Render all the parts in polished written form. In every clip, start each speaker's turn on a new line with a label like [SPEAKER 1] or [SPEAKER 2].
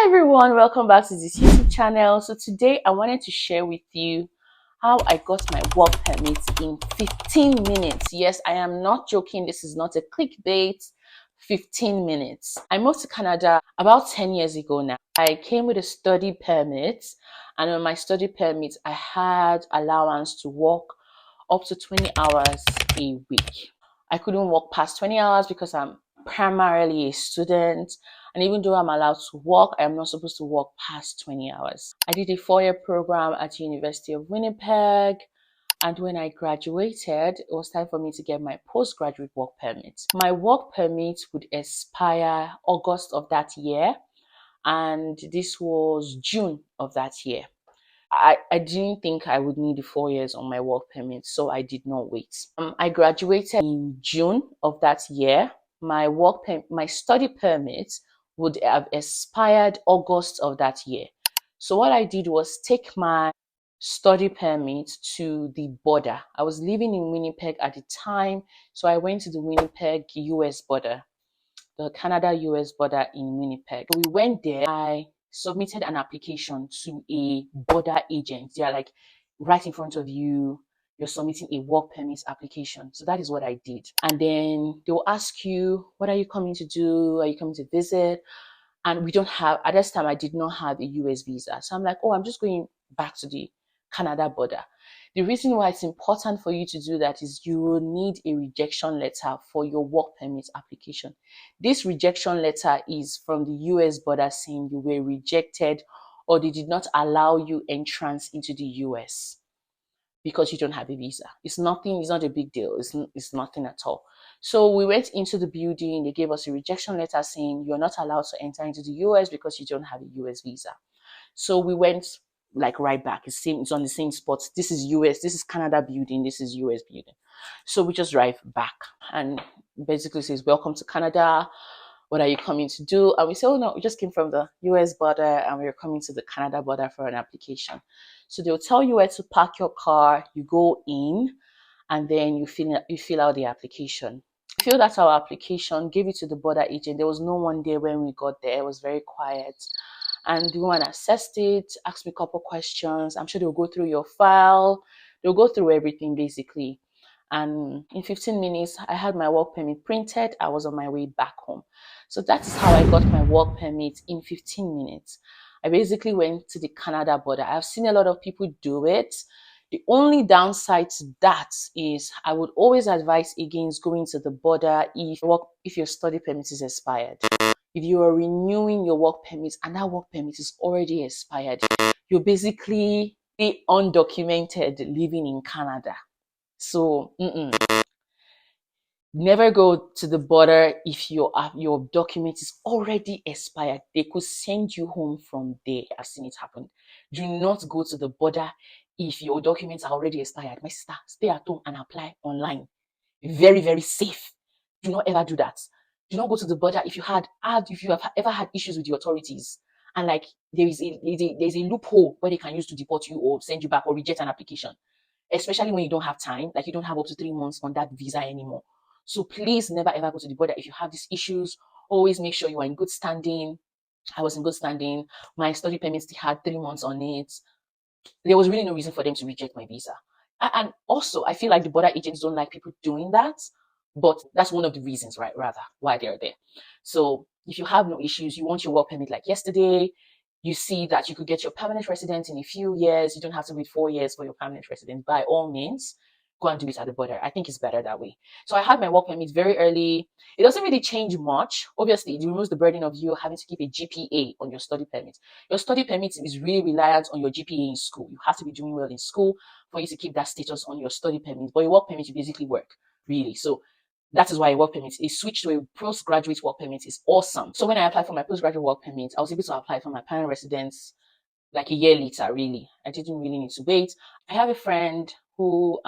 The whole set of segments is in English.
[SPEAKER 1] Hi everyone, welcome back to this YouTube channel. So today I wanted to share with you how I got my work permit in 15 minutes. Yes, I am not joking. This is not a clickbait. 15 minutes. I moved to Canada about 10 years ago now. I came with a study permit, and on my study permit I had allowance to work up to 20 hours a week. I couldn't work past 20 hours because I'm primarily a student. And even though I'm allowed to work, I'm not supposed to work past 20 hours. I did a 4-year program at the University of Winnipeg. And when I graduated, it was time for me to get my postgraduate work permit. My work permit would expire August of that year. And this was June of that year. I didn't think I would need the 4 years on my work permit, so I did not wait. I graduated in June of that year. My study permit would have expired August of that year. So what I did was take my study permit to the border. I was living in Winnipeg at the time, so I went to the Winnipeg US border, the Canada-US border in Winnipeg. So we went there. I submitted an application to a border agent. They are like right in front of you. You're submitting a work permit application. So that is what I did. And then they'll ask you, what are you coming to do? Are you coming to visit? And we don't have, at this time, I did not have a US visa. So I'm like, oh, I'm just going back to the Canada border. The reason why it's important for you to do that is you will need a rejection letter for your work permit application. This rejection letter is from the US border saying you were rejected or they did not allow you entrance into the US because you don't have a visa. It's nothing, it's not a big deal. It's nothing at all. So we went into the building. They gave us a rejection letter saying you're not allowed to enter into the US because you don't have a US visa. So we went like right back. It's on the same spot. This is US, this is Canada building, this is US building. So we just drive back and basically says, welcome to Canada. What are you coming to do? And we say, oh no, we just came from the US border and we're coming to the Canada border for an application. So they'll tell you where to park your car, you go in, and then you fill out the application. We filled out our application, gave it to the border agent. There was no one there when we got there. It was very quiet. And the woman assessed it, asked me a couple questions. I'm sure they'll go through your file. They'll go through everything basically. And in 15 minutes, I had my work permit printed. I was on my way back home. So that's how I got my work permit in 15 minutes. I basically went to the Canada border. I've seen a lot of people do it. The only downside to that is I would always advise against going to the border if your study permit is expired. If you are renewing your work permit and that work permit is already expired, you're basically undocumented living in Canada. So never go to the border if your document is already expired. They could send you home from there. I've seen it happen. Do not go to the border if your documents are already expired. My sister, stay at home and apply online. Very, very safe. Do not ever do that. Do not go to the border if you have ever had issues with the authorities and like there's a loophole where they can use to deport you or send you back or reject an application, especially when you don't have time, like you don't have up to 3 months on that visa anymore. So please never ever go to the border if you have these issues. Always make sure you are in good standing. I was in good standing. My study permit still had 3 months on it. There was really no reason for them to reject my visa. And also, I feel like the border agents don't like people doing that, but that's one of the reasons, right? Rather, why they're there. So if you have no issues, you want your work permit like yesterday, you see that you could get your permanent residence in a few years. You don't have to wait 4 years for your permanent residence. By all means, go and do it at the border. I think it's better that way. So I had my work permit very early. It doesn't really change much. Obviously, it removes the burden of you having to keep a GPA on your study permit. Your study permit is really reliant on your GPA in school. You have to be doing well in school for you to keep that status on your study permit. But your work permit, you basically work, really. So that is why a work permit, a switch to a postgraduate work permit is awesome. So when I applied for my postgraduate work permit, I was able to apply for my permanent residence like a year later, really. I didn't really need to wait. I have a friend who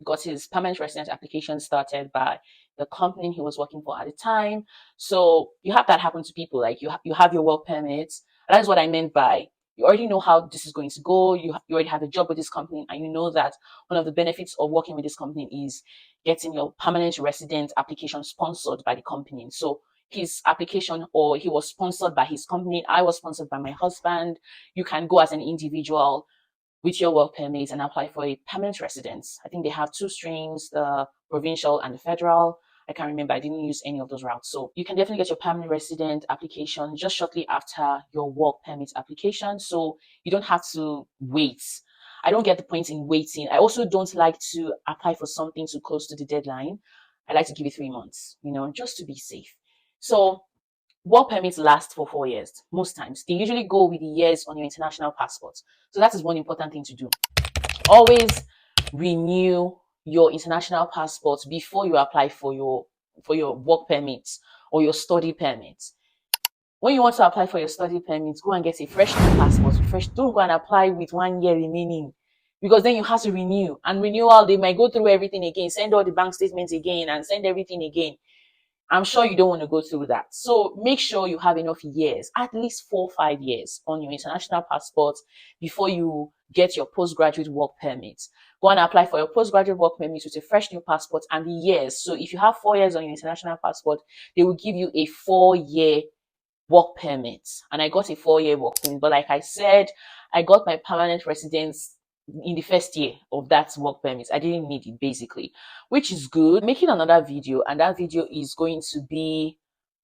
[SPEAKER 1] got his permanent residence application started by the company he was working for at the time. So you have that happen to people. Like you have your work permits. That is what I meant by you already know how this is going to go. You already have a job with this company, and you know that one of the benefits of working with this company is getting your permanent resident application sponsored by the company. So his application, or he was sponsored by his company. I was sponsored by my husband. You can go as an individual with your work permit and apply for a permanent residence. I think they have two streams, the provincial and the federal. I can't remember. I didn't use any of those routes. So you can definitely get your permanent resident application just shortly after your work permit application. So you don't have to wait. I don't get the point in waiting. I also don't like to apply for something too close to the deadline. I like to give it 3 months, just to be safe. So work permits last for 4 years most times. They usually go with the years on your international passport. So that is one important thing to do. Always renew your international passport before you apply for your work permit or your study permit. When you want to apply for your study permit, go and get a fresh new passport. Don't go and apply with 1 year remaining, because then you have to renew. And renewal, they might go through everything again, send all the bank statements again, and send everything again. I'm sure you don't want to go through that. So make sure you have enough years, at least 4 or 5 years on your international passport before you get your postgraduate work permit. Go and apply for your postgraduate work permit with a fresh new passport and the years. So if you have 4 years on your international passport, they will give you a 4-year work permit. And I got a 4-year work permit. But like I said, I got my permanent residence in the first year of that work permit. I didn't need it, basically, which is good. I'm making another video, and that video is going to be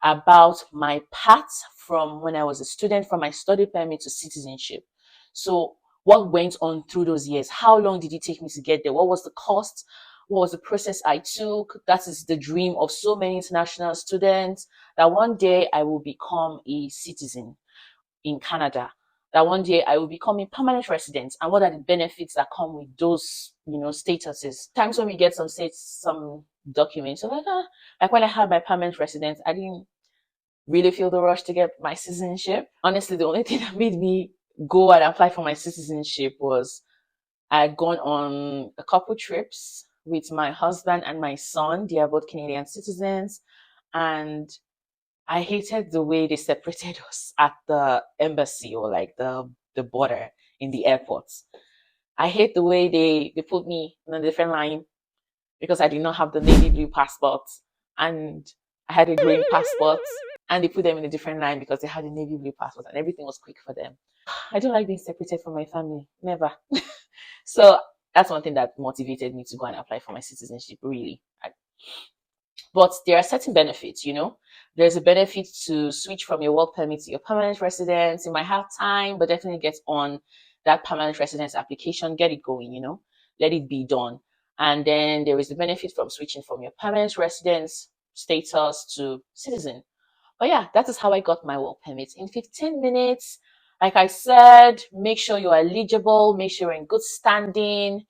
[SPEAKER 1] about my path from when I was a student, from my study permit to citizenship. So what went on through those years? How long did it take me to get there? What was the cost? What was the process I took? That is the dream of so many international students, that one day I will become a citizen in Canada, that one day I will become a permanent resident, and what are the benefits that come with those, statuses. Times when we get some documents, so like when I had my permanent residence, I didn't really feel the rush to get my citizenship. Honestly, the only thing that made me go and apply for my citizenship was I had gone on a couple trips with my husband and my son. They are both Canadian citizens, and I hated the way they separated us at the embassy, or like the border in the airports. I hate the way they put me on a different line because I did not have the navy blue passport and I had a green passport, and they put them in a different line because they had a navy blue passport and everything was quick for them. I don't like being separated from my family. Never. So that's one thing that motivated me to go and apply for my citizenship, really. But there are certain benefits, There's a benefit to switch from your work permit to your permanent residence. You might have time, but definitely get on that permanent residence application, get it going, let it be done. And then there is the benefit from switching from your permanent residence status to citizen. But yeah, that is how I got my work permit in 15 minutes. Like I said, make sure you're eligible, make sure you're in good standing,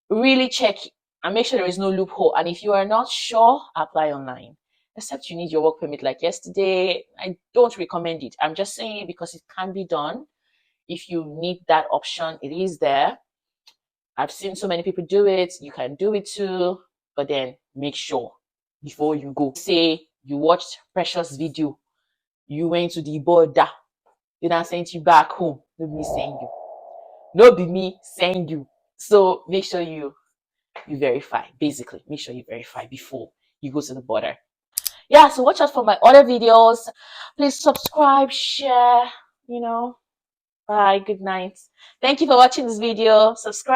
[SPEAKER 1] really check and make sure there is no loophole. And if you are not sure, apply online. Except you need your work permit like yesterday. I don't recommend it. I'm just saying it because it can be done. If you need that option, it is there. I've seen so many people do it. You can do it too. But then make sure before you go. Say you watched Precious video. You went to the border. Then I sent you back home. No be me send you. No be me send you. So make sure you verify. Basically, make sure you verify before you go to the border. Yeah, so watch out for my other videos. Please subscribe, share, Bye, good night. Thank you for watching this video. Subscribe.